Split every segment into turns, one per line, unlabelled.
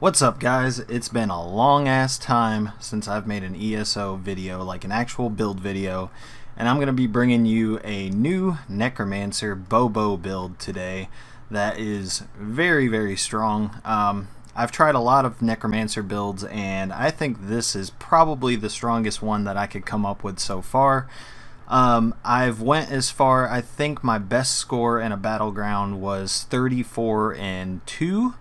What's up, guys? It's been a long ass time since I've made an ESO video, like an actual build video, and I'm going to be bringing you a new Necromancer Bobo build today that is very strong. I've tried a lot of Necromancer builds, and I think this is probably the strongest one that I could come up with so far. I've went as far, I think my best score in a battleground was 34-2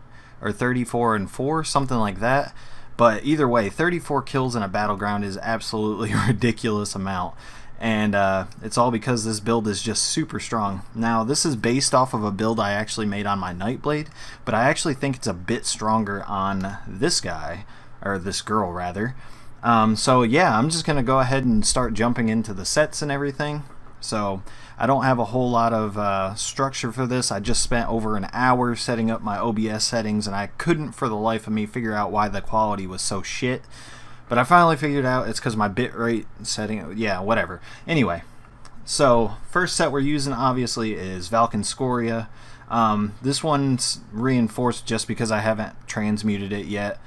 or 34-4, something like that. But either way, 34 kills in a battleground is absolutely a ridiculous amount, and it's all because this build is just super strong. Now, this is based off of a build I actually made on my Nightblade, but I actually think it's a bit stronger on this guy, or this girl rather. So yeah, I'm just gonna go ahead and start jumping into the sets and everything. So I don't have a whole lot of structure for this. I just spent over an hour setting up my OBS settings, and I couldn't for the life of me figure out why the quality was so shit. But I finally figured out it's because my bitrate setting, yeah, whatever. Anyway, so first set we're using obviously is Valken Scoria. This one's reinforced just because I haven't transmuted it yet.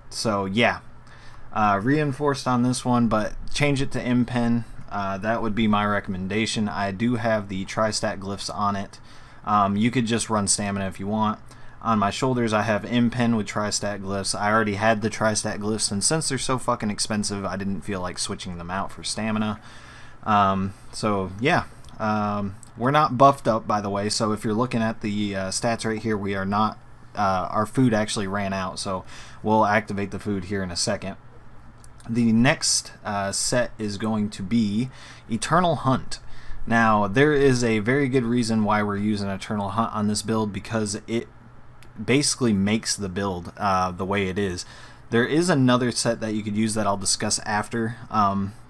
So yeah, reinforced on this one, but change it to Impen. That would be my recommendation. I do have the tri-stat glyphs on it. You could just run stamina if you want. On my shoulders I have Impen with tri-stat glyphs. I already had the tri-stat glyphs, and since they're so fucking expensive, I didn't feel like switching them out for stamina. So yeah, we're not buffed up, by the way, so if you're looking at the stats right here, we are not, our food actually ran out, so we'll activate the food here in a second. The next set is going to be Eternal Hunt. Now, there is a very good reason why we're using Eternal Hunt on this build, because it basically makes the build the way it is. There is another set that you could use that I'll discuss after,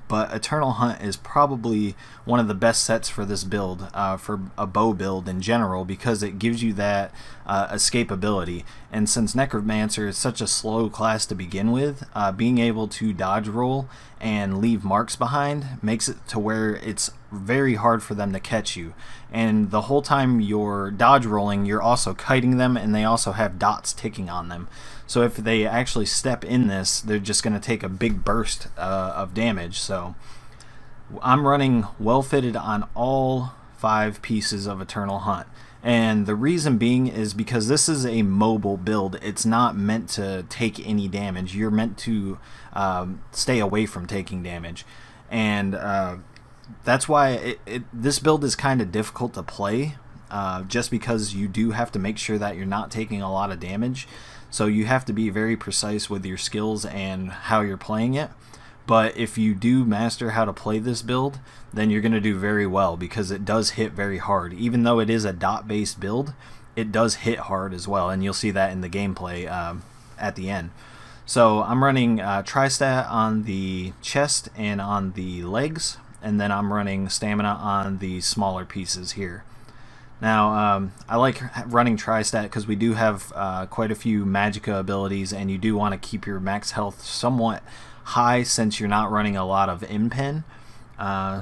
but Eternal Hunt is probably one of the best sets for this build, for a bow build in general, because it gives you that escapability. And since Necromancer is such a slow class to begin with, being able to dodge roll and leave marks behind makes it to where it's very hard for them to catch you. And the whole time you're dodge rolling, you're also kiting them, and they also have dots ticking on them. So if they actually step in this, they're just going to take a big burst of damage. So I'm running well fitted on all 5 pieces of Eternal Hunt. And the reason being is because this is a mobile build. It's not meant to take any damage. You're meant to stay away from taking damage. And that's why this build is kind of difficult to play, just because you do have to make sure that you're not taking a lot of damage. So you have to be very precise with your skills and how you're playing it. But if you do master how to play this build, then you're going to do very well, because it does hit very hard. Even though it is a dot-based build, it does hit hard as well, and you'll see that in the gameplay at the end. So I'm running tri-stat on the chest and on the legs, and then I'm running stamina on the smaller pieces here. Now, I like running tri-stat because we do have quite a few magicka abilities, and you do want to keep your max health somewhat high since you're not running a lot of Impen.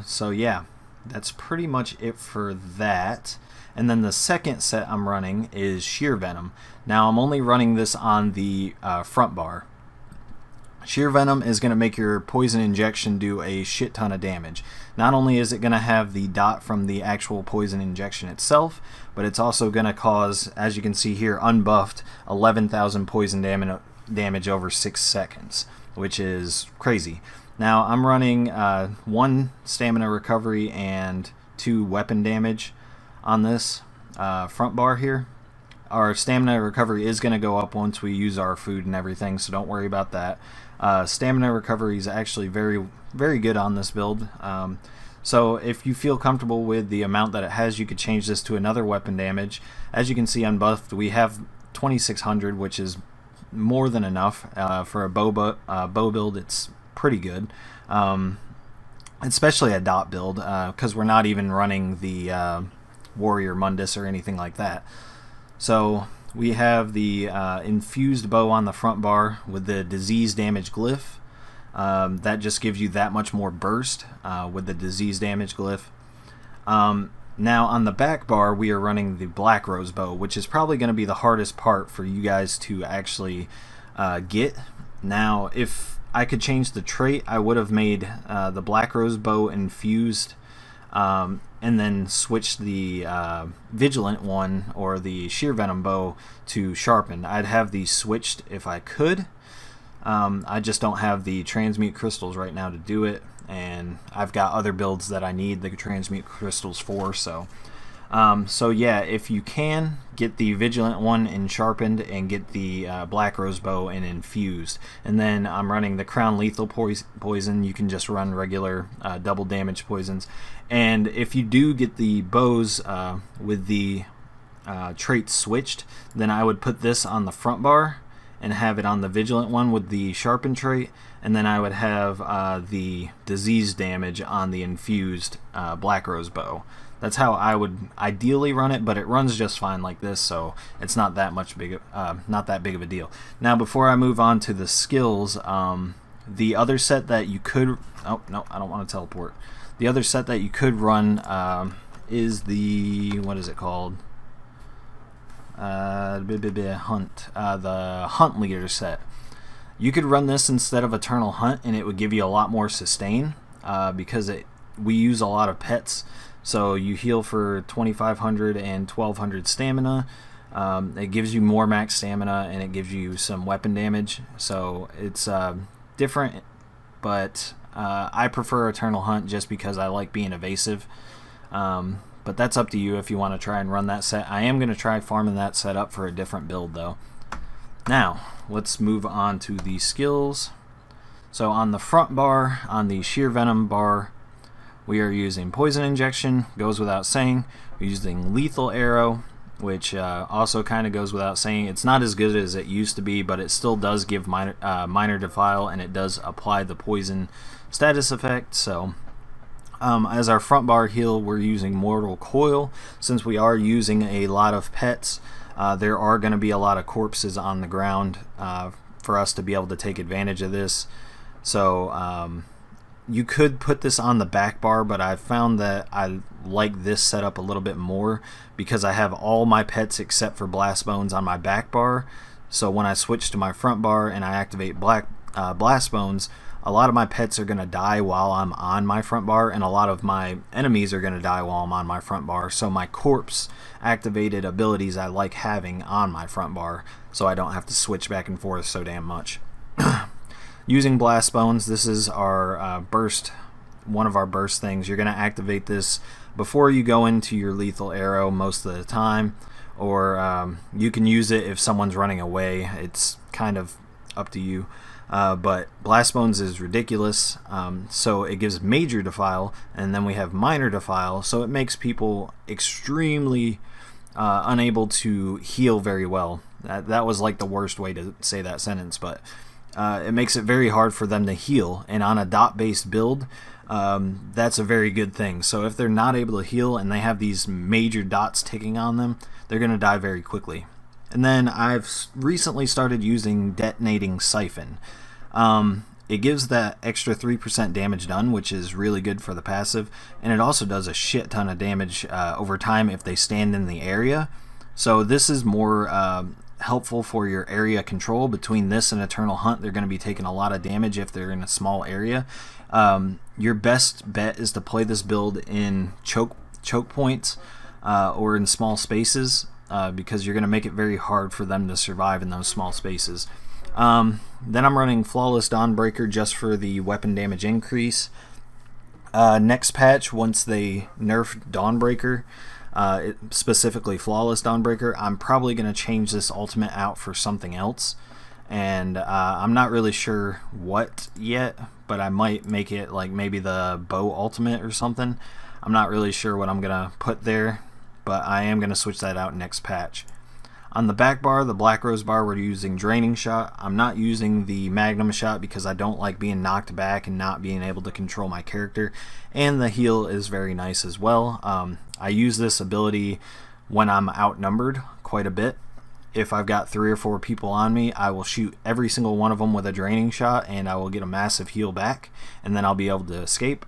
So yeah, that's pretty much it for that. And then the second set I'm running is Sheer Venom. Now, I'm only running this on the front bar. Sheer Venom is going to make your poison injection do a shit ton of damage. Not only is it going to have the dot from the actual poison injection itself, but it's also going to cause, as you can see here, unbuffed, 11,000 poison damage over 6 seconds, which is crazy. Now, I'm running 1 stamina recovery and 2 weapon damage on this front bar here. Our stamina recovery is going to go up once we use our food and everything, so don't worry about that. Stamina recovery is actually very good on this build. So if you feel comfortable with the amount that it has, you could change this to another weapon damage. As you can see unbuffed, we have 2600, which is more than enough for a bow build. It's pretty good, especially a dot build, because we're not even running the Warrior Mundus or anything like that. So we have the infused bow on the front bar with the disease damage glyph. That just gives you that much more burst with the disease damage glyph. Now on the back bar we are running the Black Rose bow, which is probably going to be the hardest part for you guys to actually get. Now if I could change the trait, I would have made the Black Rose bow infused, and then switched the Vigilant one, or the Sheer Venom bow, to sharpened. I'd have these switched if I could. I just don't have the transmute crystals right now to do it, and I've got other builds that I need the transmute crystals for. So yeah, if you can, get the Vigilant one in sharpened and get the Black Rose bow in infused. And then I'm running the Crown Lethal poison. You can just run regular double damage poisons. And if you do get the bows with the traits switched, then I would put this on the front bar and have it on the Vigilant one with the sharpened trait, and then I would have the disease damage on the infused Black Rose bow. That's how I would ideally run it, but it runs just fine like this, so it's not that big of a deal. Now, before I move on to the skills, the other set that you could... Oh, no, I don't want to teleport. The other set that you could run is the... What is it called? The Hunt Leader set. You could run this instead of Eternal Hunt, and it would give you a lot more sustain, because we use a lot of pets. So you heal for 2,500 and 1,200 stamina. It gives you more max stamina, and it gives you some weapon damage. So it's different, but I prefer Eternal Hunt just because I like being evasive. But that's up to you if you want to try and run that set. I am going to try farming that set up for a different build though. Now, let's move on to the skills. So on the front bar, on the Sheer Venom bar, we are using Poison Injection, goes without saying. We're using Lethal Arrow, which also kind of goes without saying. It's not as good as it used to be, but it still does give minor defile, and it does apply the poison status effect. So as our front bar heal, we're using Mortal Coil. Since we are using a lot of pets, there are going to be a lot of corpses on the ground for us to be able to take advantage of this. So you could put this on the back bar, but I found that I like this setup a little bit more because I have all my pets except for Blast Bones on my back bar. So when I switch to my front bar and I activate Blast Bones, a lot of my pets are going to die while I'm on my front bar, and a lot of my enemies are going to die while I'm on my front bar. So my corpse activated abilities I like having on my front bar, so I don't have to switch back and forth so damn much. Using Blast Bones, this is our burst, one of our burst things. You're going to activate this before you go into your Lethal Arrow most of the time, or you can use it if someone's running away. It's kind of up to you. But Blast Bones is ridiculous, so it gives major defile, and then we have minor defile, so it makes people extremely unable to heal very well. That was like the worst way to say that sentence, but it makes it very hard for them to heal, and on a dot-based build, that's a very good thing. So if they're not able to heal and they have these major dots ticking on them, they're going to die very quickly. And then I've recently started using Detonating Siphon. It gives that extra 3% damage done, which is really good for the passive, and it also does a shit ton of damage over time if they stand in the area. So this is more helpful for your area control. Between this and Eternal Hunt, they're going to be taking a lot of damage if they're in a small area. Your best bet is to play this build in choke points or in small spaces, because you're going to make it very hard for them to survive in those small spaces. Then I'm running Flawless Dawnbreaker just for the weapon damage increase. Next patch, once they nerf Dawnbreaker, specifically Flawless Dawnbreaker, I'm probably going to change this ultimate out for something else, and I'm not really sure what yet, but I might make it like maybe the Bow Ultimate or something. I'm not really sure what I'm going to put there, but I am going to switch that out next patch. On the back bar, the Black Rose bar, we're using Draining Shot. I'm not using the Magnum Shot because I don't like being knocked back and not being able to control my character, and the heal is very nice as well. I use this ability when I'm outnumbered quite a bit. If I've got 3 or 4 people on me, I will shoot every single one of them with a Draining Shot, and I will get a massive heal back, and then I'll be able to escape.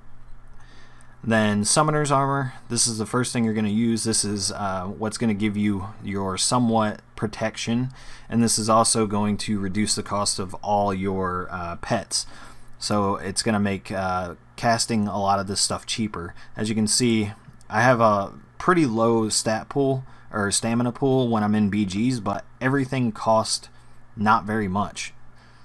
Then Summoner's Armor, this is the first thing you're going to use. This is what's going to give you your somewhat protection, and this is also going to reduce the cost of all your pets. So it's going to make casting a lot of this stuff cheaper. As you can see, I have a pretty low stat pool or stamina pool when I'm in BGs, but everything costs not very much.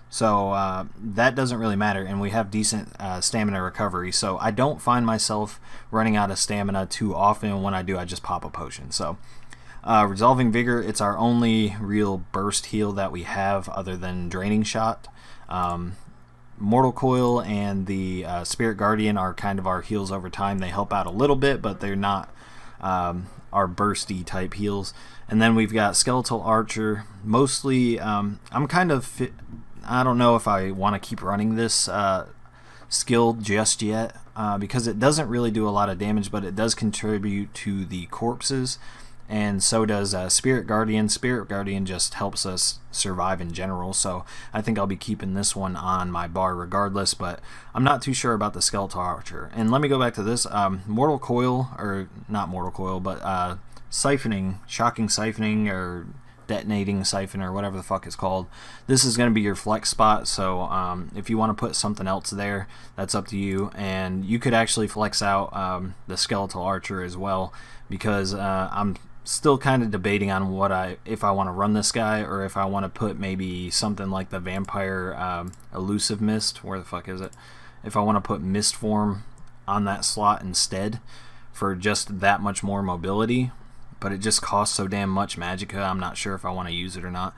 So that doesn't really matter, and we have decent stamina recovery, so I don't find myself running out of stamina too often, and when I do, I just pop a potion. So Resolving Vigor, it's our only real burst heal that we have other than Draining Shot. Mortal Coil and the Spirit Guardian are kind of our heals over time. They help out a little bit, but they're not our bursty type heals. And then we've got Skeletal Archer. Mostly, I'm kind of... I don't know if I want to keep running this skill just yet because it doesn't really do a lot of damage, but it does contribute to the corpses, and so does Spirit Guardian. Spirit Guardian just helps us survive in general, so I think I'll be keeping this one on my bar regardless, but I'm not too sure about the Skeletal Archer. And let me go back to this. Mortal Coil, or not Mortal Coil, but Siphoning, Shocking Siphoning, or Detonating Siphon, or whatever the fuck it's called. This is going to be your flex spot, so if you want to put something else there, that's up to you. And you could actually flex out the Skeletal Archer as well, because I'm still kind of debating on if I want to run this guy, or if I want to put maybe something like the Vampire Elusive Mist. Where the fuck is it? If I want to put Mist Form on that slot instead for just that much more mobility. But it just costs so damn much Magicka, I'm not sure if I want to use it or not.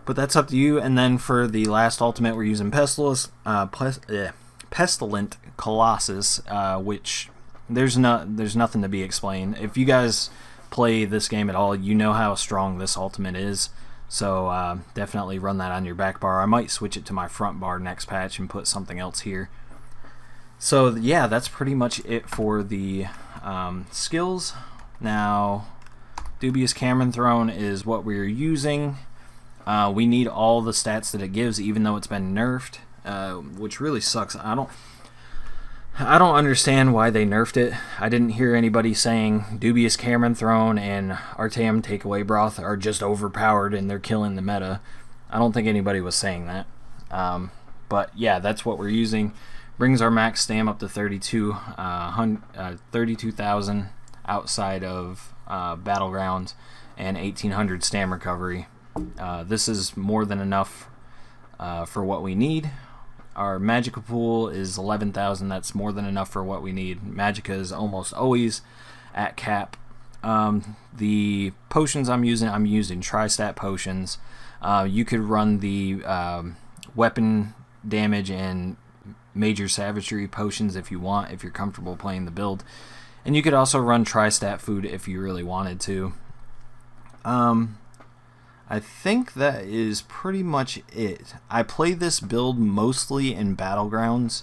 But that's up to you. And then for the last ultimate, we're using Pestilent Colossus, which there's nothing to be explained. If you guys play this game at all, you know how strong this ultimate is. So definitely run that on your back bar. I might switch it to my front bar next patch and put something else here. So yeah, that's pretty much it for the skills. Now, Dubious Cameron Throne is what we're using. We need all the stats that it gives, even though it's been nerfed, which really sucks. I don't understand why they nerfed it. I didn't hear anybody saying Dubious Cameron Throne and Artaeum Takeaway Broth are just overpowered and they're killing the meta. I don't think anybody was saying that. But yeah, that's what we're using. Brings our max stam up to 32,000 outside of Battlegrounds, and 1,800 stam recovery. This is more than enough for what we need. Our Magicka pool is 11,000. That's more than enough for what we need. Magicka is almost always at cap. The potions I'm using Tri-Stat potions. You could run the weapon damage and major savagery potions if you want, if you're comfortable playing the build. And you could also run Tri-Stat food if you really wanted to. I think that is pretty much it. I play this build mostly in Battlegrounds,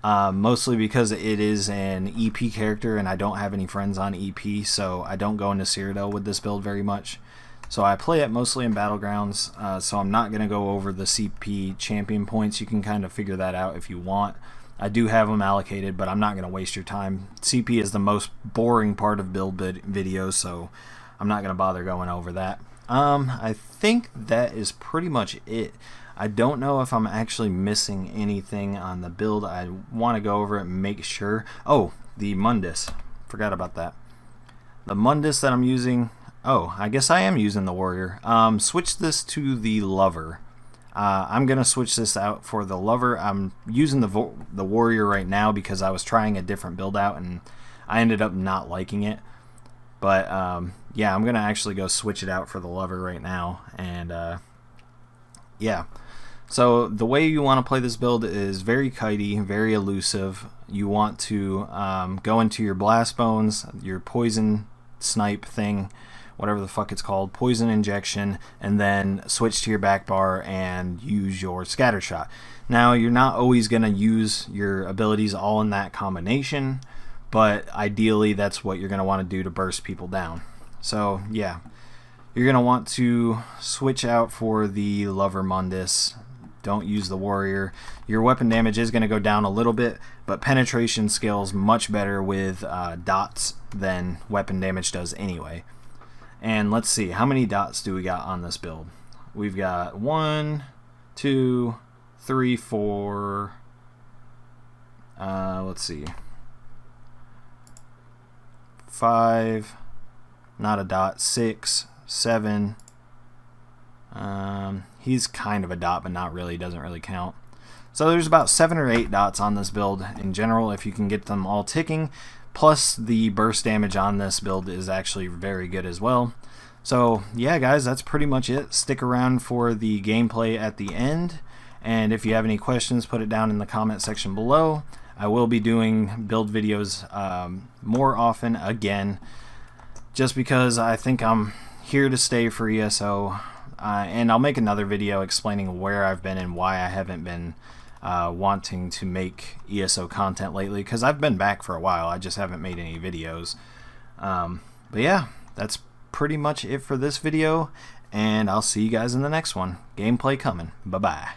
mostly because it is an EP character and I don't have any friends on EP, so I don't go into Cyrodiil with this build very much. So I play it mostly in Battlegrounds, so I'm not going to go over the CP champion points. You can kind of figure that out if you want. I do have them allocated, but I'm not going to waste your time. CP is the most boring part of build videos, so I'm not going to bother going over that. I think that is pretty much it. I don't know if I'm actually missing anything on the build. I want to go over it and make sure. Oh, the Mundus. Forgot about that. The Mundus that I'm using. Oh, I guess I am using the Warrior. Switch this to the Lover. I'm going to switch this out for the Lover. I'm using the Warrior right now because I was trying a different build out and I ended up not liking it. But yeah, I'm going to actually go switch it out for the Lover right now. And yeah. So the way you want to play this build is very kitey, very elusive. You want to go into your Blast Bones, your Poison Snipe thing, whatever the fuck it's called, Poison Injection, and then switch to your back bar and use your Scatter Shot. Now, you're not always going to use your abilities all in that combination, but ideally that's what you're going to want to do to burst people down. So, yeah, you're going to want to switch out for the Lover Mundus. don't use the warrior. Your weapon damage is going to go down a little bit, but penetration scales much better with dots than weapon damage does anyway. And let's see, how many dots do we got on this build? We've got 1, 2, 3, 4. Let's see. 5, not a dot. 6, 7. He's kind of a dot, but not really, doesn't really count. So there's about 7 or 8 dots on this build in general if you can get them all ticking. Plus the burst damage on this build is actually very good as well. So yeah guys, that's pretty much it. Stick around for the gameplay at the end, and if you have any questions, put it down in the comment section below. I will be doing build videos more often again, just because I think I'm here to stay for ESO, and I'll make another video explaining where I've been and why I haven't been wanting to make ESO content lately, because I've been back for a while, I just haven't made any videos. But yeah, that's pretty much it for this video, and I'll see you guys in the next one. Gameplay coming. Bye bye.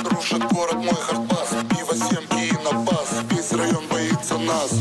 Рушит город мой хардбас, пиво, семки и на бас, весь район боится нас.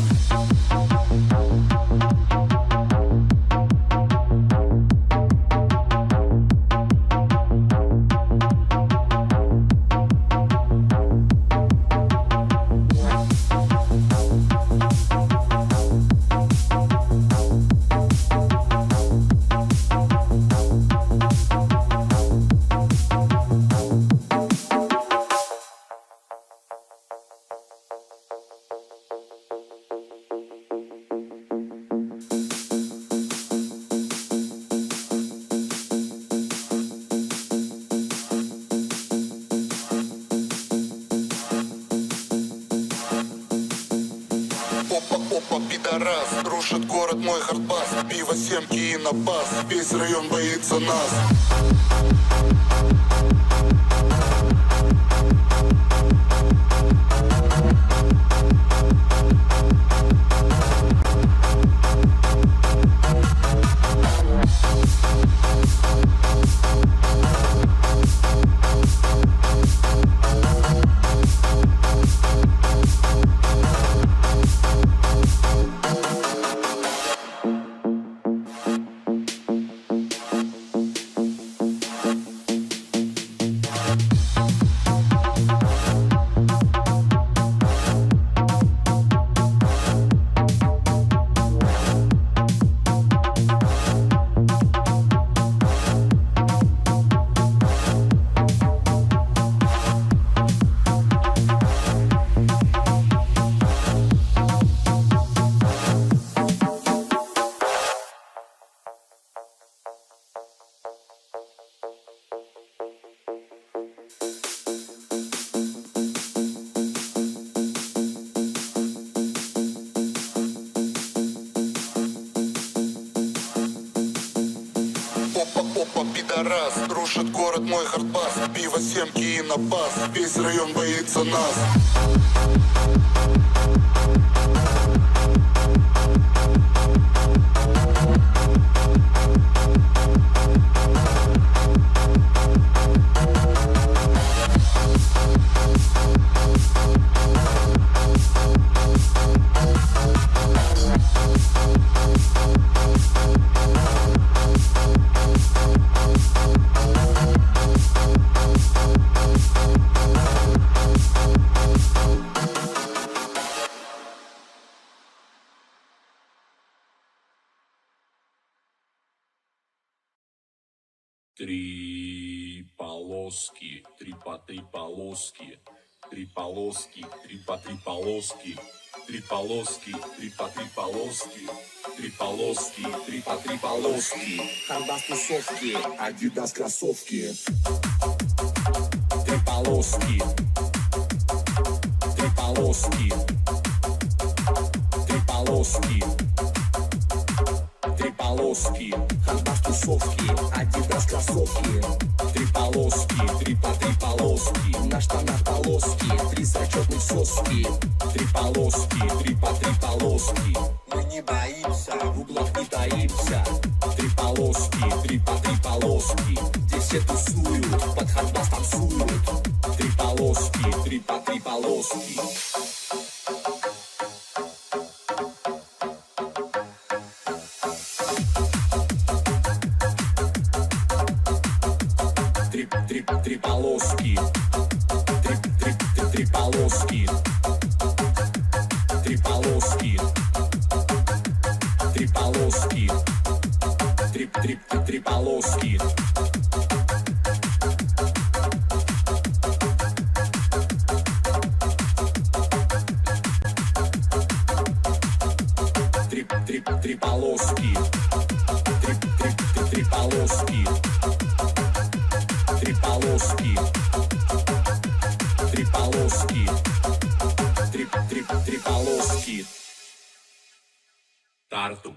Опа, пидорас, рушит город мой хардбас, пиво, семки и на бас, весь район боится нас. Опа, пидорас, рушит город мой хардбас, пиво, семки и на бас, весь район боится нас.
Три полоски, три по три полоски, три полоски, три по три полоски, три полоски, три по три полоски, три полоски, три по три полоски.
Хардбас тусовки, адидас кроссовки. Три полоски, три полоски, три полоски, три полоски. Хардбас тусовки, адидас кроссовки. три полоски. Мы не боимся, в углах не таимся. Три полоски. Здесь все тусуют, под хардбас танцуют. Три полоски. Три полоски. Три полоски. Три полоски. Три полоски. Три полоски. Три полоски. Три полоски. Три полоски. Три полоски. Три полоски. Три полоски.
Тарту.